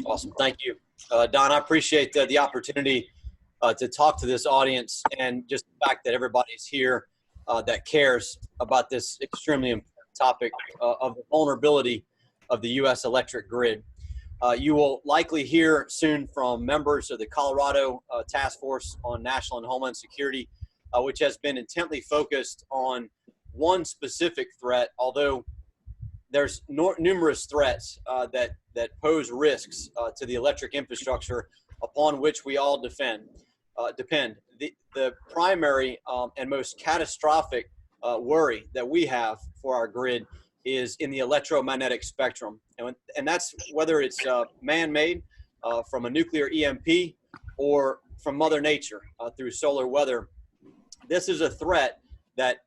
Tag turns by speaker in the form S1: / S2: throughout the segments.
S1: Awesome. Thank you. Don, I appreciate the opportunity to talk to this audience, and just the fact that everybody's here that cares about this extremely important topic of the vulnerability of the U.S. electric grid. You will likely hear soon from members of the Colorado Task Force on National and Homeland Security, which has been intently focused on one specific threat, although there's numerous threats that pose risks to the electric infrastructure upon which we all depend. The primary and most catastrophic worry that we have for our grid is in the electromagnetic spectrum. And that's whether it's man-made from a nuclear EMP or from Mother Nature through solar weather. This is a threat that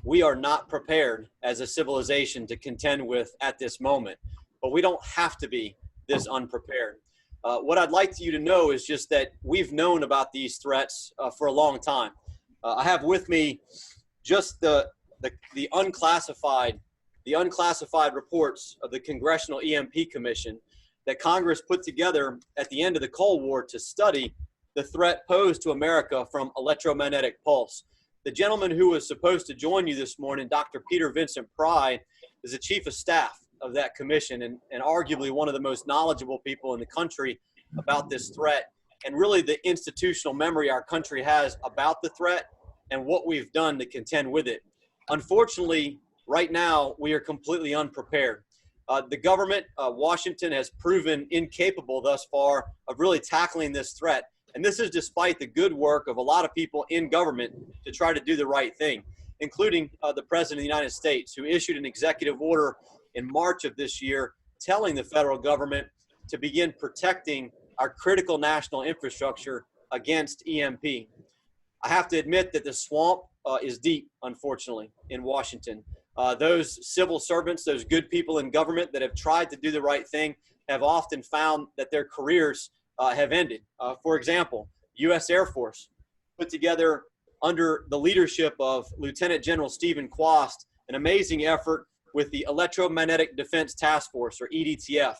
S1: we are not prepared as a civilization to contend with at this moment, but we don't have to be this unprepared. What I'd like you to know is just that we've known about these threats for a long time. I have with me just the unclassified reports of the Congressional EMP Commission that Congress put together at the end of the Cold War to study the threat posed to America from electromagnetic pulse. The gentleman who was supposed to join you this morning, Dr. Peter Vincent Pry, is the chief of staff of that commission and arguably one of the most knowledgeable people in the country about this threat, and really the institutional memory our country has about the threat and what we've done to contend with it. Unfortunately, right now, we are completely unprepared. The government, Washington, has proven incapable thus far of really tackling this threat. And this is despite the good work of a lot of people in government to try to do the right thing, including the President of the United States, who issued an executive order in March of this year telling the federal government to begin protecting our critical national infrastructure against EMP. I have to admit that the swamp is deep, unfortunately, in Washington. Those civil servants, those good people in government that have tried to do the right thing have often found that their careers have ended. For example, U.S. Air Force put together under the leadership of Lieutenant General Stephen Quast an amazing effort with the Electromagnetic Defense Task Force, or EDTF.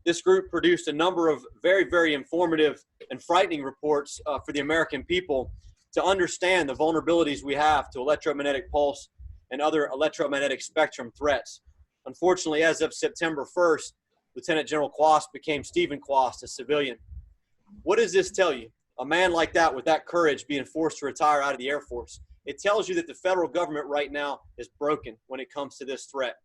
S1: This group produced a number of very, very informative and frightening reports for the American people to understand the vulnerabilities we have to electromagnetic pulse and other electromagnetic spectrum threats. Unfortunately, as of September 1st, Lieutenant General Quast became Stephen Quast, a civilian. What does this tell you? A man like that, with that courage, being forced to retire out of the Air Force. It tells you that the federal government right now is broken when it comes to this threat.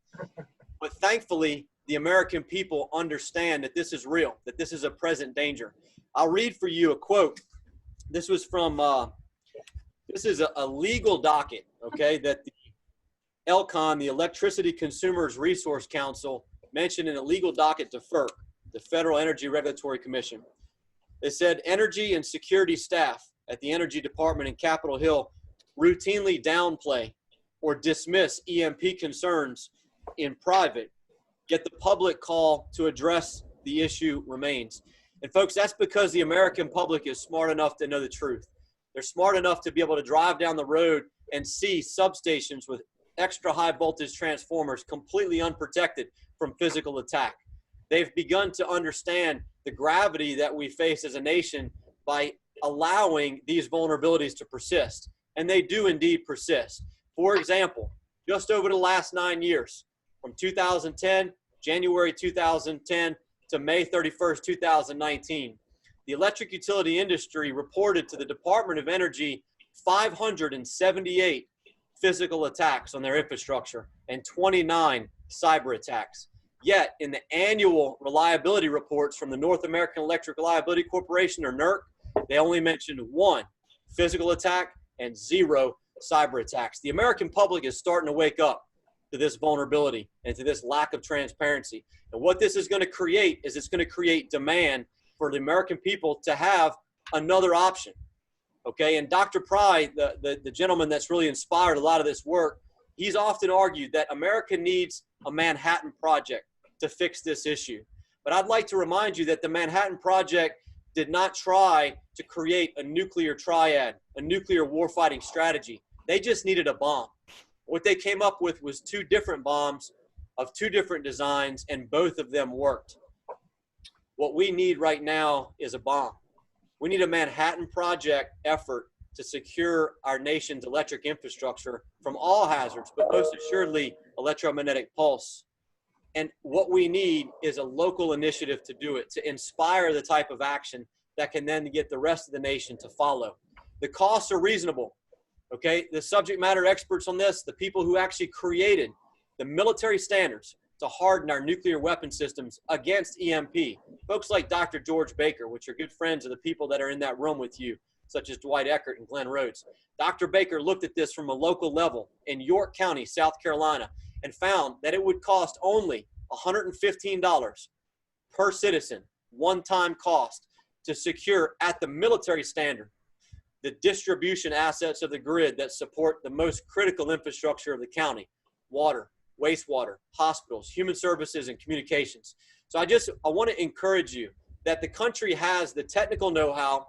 S1: But thankfully, the American people understand that this is real, that this is a present danger. I'll read for you a quote. This was from, this is a legal docket, okay, that the ELCON, the Electricity Consumers Resource Council, mentioned in a legal docket to FERC, the Federal Energy Regulatory Commission. They said energy and security staff at the Energy Department in Capitol Hill routinely downplay or dismiss EMP concerns in private, yet the public call to address the issue remains. And folks, that's because the American public is smart enough to know the truth. They're smart enough to be able to drive down the road and see substations with extra high voltage transformers completely unprotected from physical attack. They've begun to understand the gravity that we face as a nation by allowing these vulnerabilities to persist. And they do indeed persist. For example, just over the last 9 years, from 2010, January 2010 to May 31st, 2019, the electric utility industry reported to the Department of Energy 578 physical attacks on their infrastructure and 29 cyber attacks. Yet, in the annual reliability reports from the North American Electric Reliability Corporation, or NERC, they only mentioned 1 physical attack and 0 cyber attacks. The American public is starting to wake up to this vulnerability and to this lack of transparency. And what this is going to create is it's going to create demand for the American people to have another option. Okay, and Dr. Pry, the gentleman that's really inspired a lot of this work, he's often argued that America needs a Manhattan Project to fix this issue. But I'd like to remind you that the Manhattan Project did not try to create a nuclear triad, a nuclear warfighting strategy. They just needed a bomb. What they came up with was 2 different bombs of 2 different designs, and both of them worked. What we need right now is a bomb. We need a Manhattan Project effort to secure our nation's electric infrastructure from all hazards, but most assuredly electromagnetic pulse. And what we need is a local initiative to do it, to inspire the type of action that can then get the rest of the nation to follow. The costs are reasonable, okay? The subject matter experts on this, the people who actually created the military standards to harden our nuclear weapon systems against EMP, folks like Dr. George Baker, which are good friends of the people that are in that room with you, such as Dwight Eckert and Glenn Rhodes. Dr. Baker looked at this from a local level in York County, South Carolina, and found that it would cost only $115 per citizen, one-time cost, to secure at the military standard the distribution assets of the grid that support the most critical infrastructure of the county: water, wastewater, hospitals, human services, and communications. So I want to encourage you that the country has the technical know-how.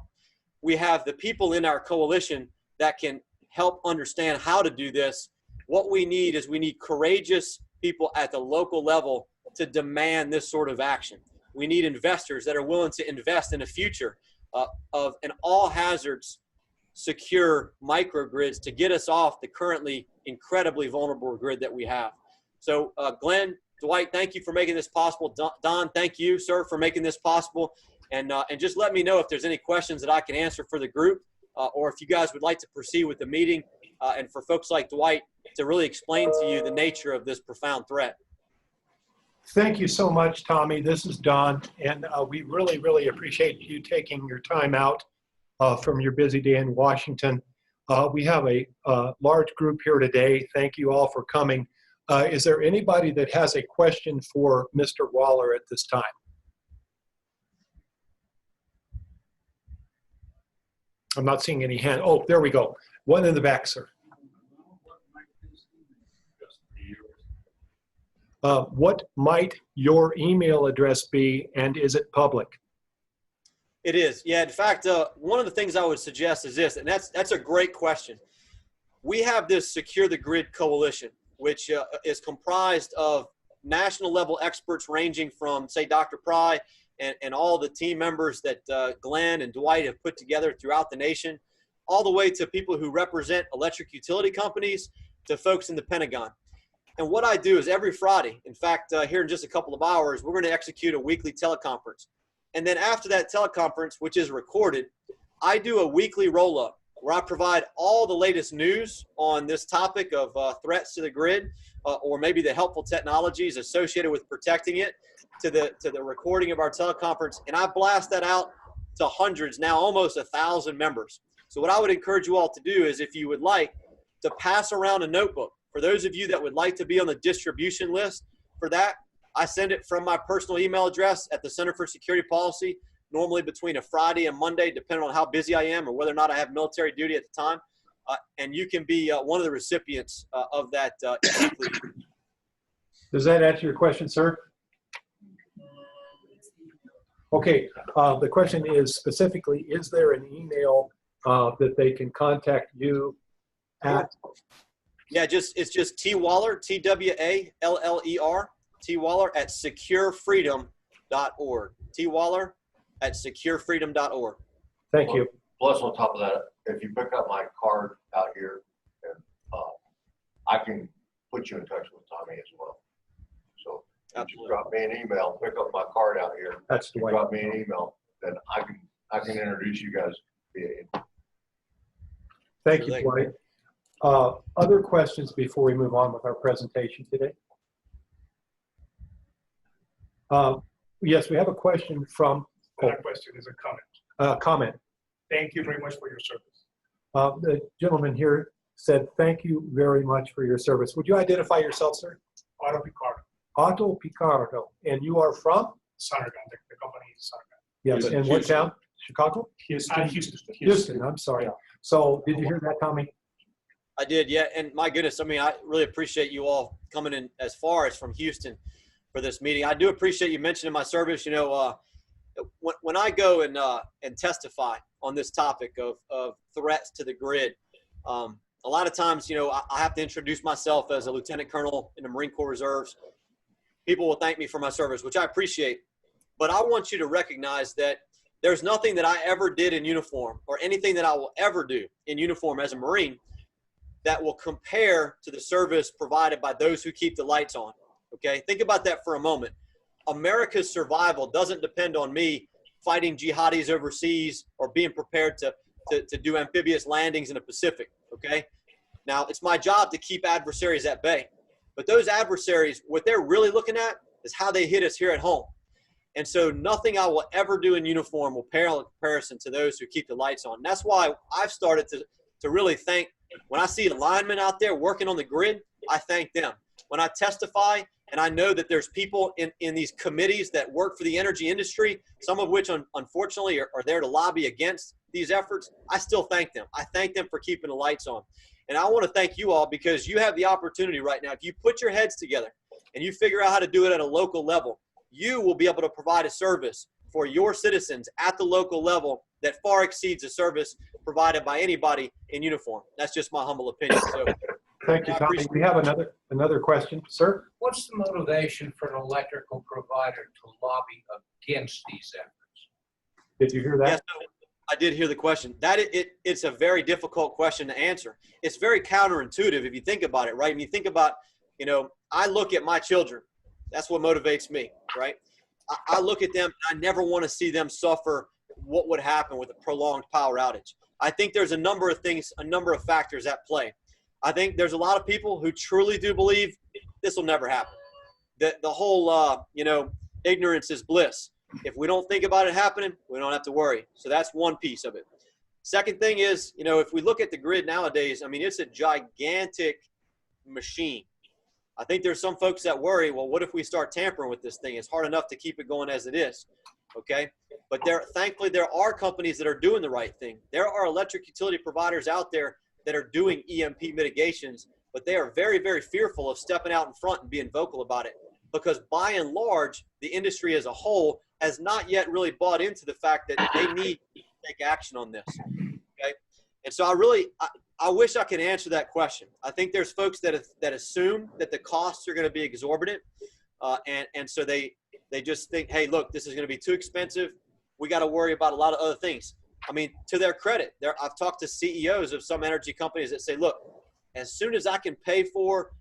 S1: We have the people in our coalition that can help understand how to do this. What we need is we need courageous people at the local level to demand this sort of action. We need investors that are willing to invest in a future of an all hazards secure microgrids to get us off the currently incredibly vulnerable grid that we have. So Glenn, Dwight, thank you for making this possible. Don, thank you, sir, for making this possible. And just let me know if there's any questions that I can answer for the group, or if you guys would like to proceed with the meeting, and for folks like Dwight to really explain to you the nature of this profound threat.
S2: Thank you so much, Tommy. This is Don, and we really, really appreciate you taking your time out from your busy day in Washington. We have a large group here today. Thank you all for coming. Is there anybody that has a question for Mr. Waller at this time? I'm not seeing any hand. Oh, there we go. One in the back, sir. What might your email address be, and is it public?
S1: It is. Yeah, in fact, one of the things I would suggest is this, and that's a great question. We have this Secure the Grid Coalition, which is comprised of national level experts ranging from, say, Dr. Pry and all the team members that Glenn and Dwight have put together throughout the nation, all the way to people who represent electric utility companies, to folks in the Pentagon. And what I do is every Friday, in fact, here in just a couple of hours, we're going to execute a weekly teleconference. And then after that teleconference, which is recorded, I do a weekly roll-up where I provide all the latest news on this topic of threats to the grid, or maybe the helpful technologies associated with protecting it, to the recording of our teleconference. And I blast that out to hundreds, now almost 1,000 members. So what I would encourage you all to do is, if you would like, to pass around a notebook. For those of you that would like to be on the distribution list for that, I send it from my personal email address at the Center for Security Policy, normally between a Friday and Monday, depending on how busy I am or whether or not I have military duty at the time. And you can be one of the recipients of that.
S2: Does that answer your question, sir? Okay, the question is specifically, is there an email that they can contact you at?
S1: Yeah, it's just T Waller, T-W-A-L-L-E-R, T Waller at securefreedom.org. T Waller at securefreedom.org.
S2: Thank you.
S3: Plus, on top of that, if you pick up my card out here, and I can put you in touch with Tommy as well. So if you drop me an email, pick up my card out here.
S2: That's the way.
S3: Drop me an email, then I can introduce you guys via email.
S2: Thank you, Dwight. Other questions before we move on with our presentation today? Yes, we have a question from.
S4: Not a question, is a comment.
S2: Comment.
S4: Thank you very much for your service.
S2: The gentleman here said, thank you very much for your service. Would you identify yourself, sir?
S4: Otto Picardo.
S2: Otto Picardo. And you are from?
S4: Sonargan, the company is Sonargan.
S2: Yes, and what town? Chicago?
S4: Houston.
S2: Houston, I'm sorry.
S4: Yeah.
S2: So did you hear that, Tommy?
S1: I did, yeah. And my goodness, I mean, I really appreciate you all coming in as far as from Houston for this meeting. I do appreciate you mentioning my service. You know, when I go and testify on this topic of threats to the grid, a lot of times, you know, I have to introduce myself as a lieutenant colonel in the Marine Corps Reserves. People will thank me for my service, which I appreciate. But I want you to recognize that there's nothing that I ever did in uniform or anything that I will ever do in uniform as a Marine that will compare to the service provided by those who keep the lights on. Okay, think about that for a moment. America's survival doesn't depend on me fighting jihadis overseas or being prepared to do amphibious landings in the Pacific. Okay, now it's my job to keep adversaries at bay, but those adversaries, what they're really looking at is how they hit us here at home. And so nothing I will ever do in uniform will pale in comparison to those who keep the lights on. And that's why I've started to really thank, when I see linemen out there working on the grid, I thank them. When I testify and I know that there's people in these committees that work for the energy industry, some of which unfortunately are there to lobby against these efforts, I still thank them. I thank them for keeping the lights on. And I want to thank you all because you have the opportunity right now. If you put your heads together and you figure out how to do it at a local level, you will be able to provide a service for your citizens at the local level that far exceeds the service provided by anybody in uniform. That's just my humble opinion. So,
S2: thank you, Tommy. We have another question, sir.
S5: What's the motivation for an electrical provider to lobby against these efforts?
S2: Did you hear that?
S1: Yes, I did hear the question. It's a very difficult question to answer. It's very counterintuitive if you think about it, right? When you think about, I look at my children. That's what motivates me, right? I look at them, and I never want to see them suffer what would happen with a prolonged power outage. I think there's a number of things, a number of factors at play. I think there's a lot of people who truly do believe this will never happen. The whole, ignorance is bliss. If we don't think about it happening, we don't have to worry. So that's one piece of it. Second thing is, if we look at the grid nowadays, I mean, it's a gigantic machine. I think there's some folks that worry, well, what if we start tampering with this thing? It's hard enough to keep it going as it is, okay? But thankfully, there are companies that are doing the right thing. There are electric utility providers out there that are doing EMP mitigations, but they are very, very fearful of stepping out in front and being vocal about it because by and large, the industry as a whole has not yet really bought into the fact that they need to take action on this, okay? And so I wish I could answer that question. I think there's folks that assume that the costs are going to be exorbitant, and so they just think, hey, look, this is going to be too expensive. We got to worry about a lot of other things. I mean, to their credit, I've talked to CEOs of some energy companies that say, look, as soon as I can pay for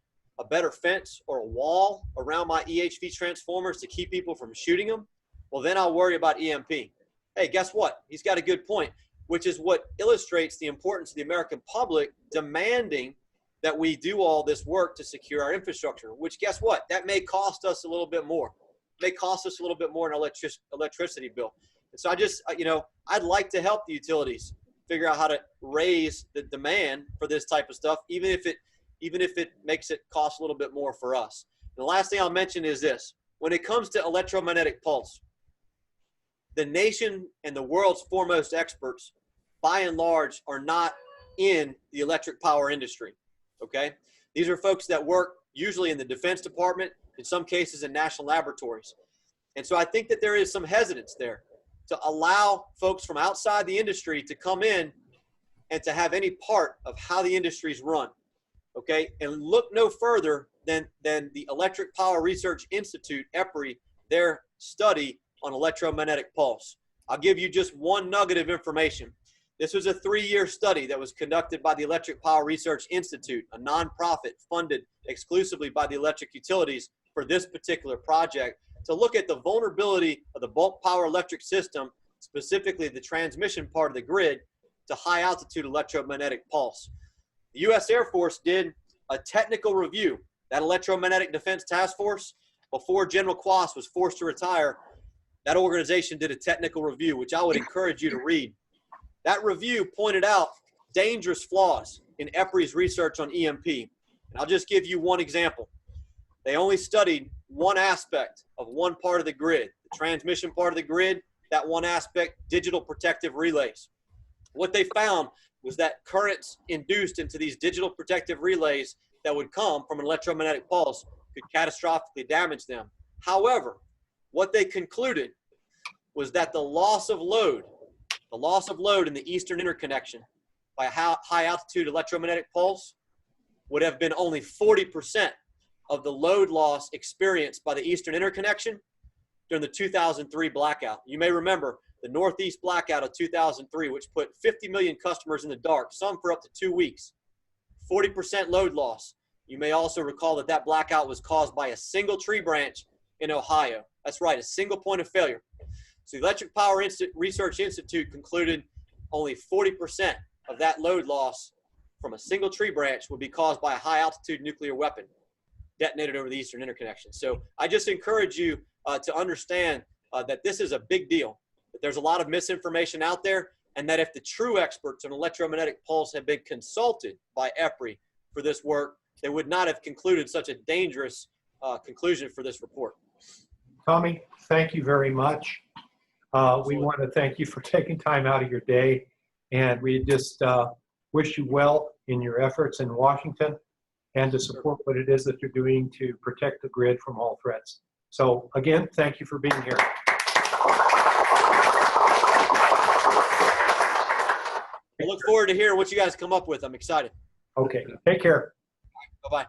S1: a better fence or a wall around my EHV transformers to keep people from shooting them, well, then I'll worry about EMP. Hey, guess what? He's got a good point, which is what illustrates the importance of the American public demanding that we do all this work to secure our infrastructure, which guess what? That may cost us a little bit more. It may cost us a little bit more in electricity bill. And so I just, I'd like to help the utilities figure out how to raise the demand for this type of stuff, even if it makes it cost a little bit more for us. And the last thing I'll mention is this. When it comes to electromagnetic pulse, the nation and the world's foremost experts, by and large, are not in the electric power industry, okay? These are folks that work usually in the Defense Department, in some cases in national laboratories. And so I think that there is some hesitance there to allow folks from outside the industry to come in and to have any part of how the industry's run, okay? And look no further than the Electric Power Research Institute, EPRI, their study on electromagnetic pulse. I'll give you just one nugget of information. This was a 3-year study that was conducted by the Electric Power Research Institute, a nonprofit funded exclusively by the electric utilities for this particular project, to look at the vulnerability of the bulk power electric system, specifically the transmission part of the grid, to high altitude electromagnetic pulse. The U.S. Air Force did a technical review. That Electromagnetic Defense Task Force, before General Quast was forced to retire, that organization did a technical review, which I would encourage you to read. That review pointed out dangerous flaws in EPRI's research on EMP. And I'll just give you one example. They only studied one aspect of one part of the grid, the transmission part of the grid, that one aspect, digital protective relays. What they found was that currents induced into these digital protective relays that would come from an electromagnetic pulse could catastrophically damage them. However, what they concluded was that the loss of load in the eastern interconnection by a high altitude electromagnetic pulse would have been only 40% of the load loss experienced by the eastern interconnection during the 2003 blackout. You may remember the Northeast blackout of 2003, which put 50 million customers in the dark, some for up to 2 weeks, 40% load loss. You may also recall that that blackout was caused by a single tree branch in Ohio. That's right, a single point of failure. So the Electric Power Research Institute concluded only 40% of that load loss from a single tree branch would be caused by a high-altitude nuclear weapon detonated over the Eastern Interconnection. So I just encourage you to understand that this is a big deal, that there's a lot of misinformation out there, and that if the true experts on electromagnetic pulse had been consulted by EPRI for this work, they would not have concluded such a dangerous conclusion for this report.
S2: Tommy, thank you very much. We want to thank you for taking time out of your day, and we just wish you well in your efforts in Washington and to support what it is that you're doing to protect the grid from all threats. So again, thank you for being here.
S1: I look forward to hearing what you guys come up with. I'm excited.
S2: Okay, take care.
S1: Bye-bye.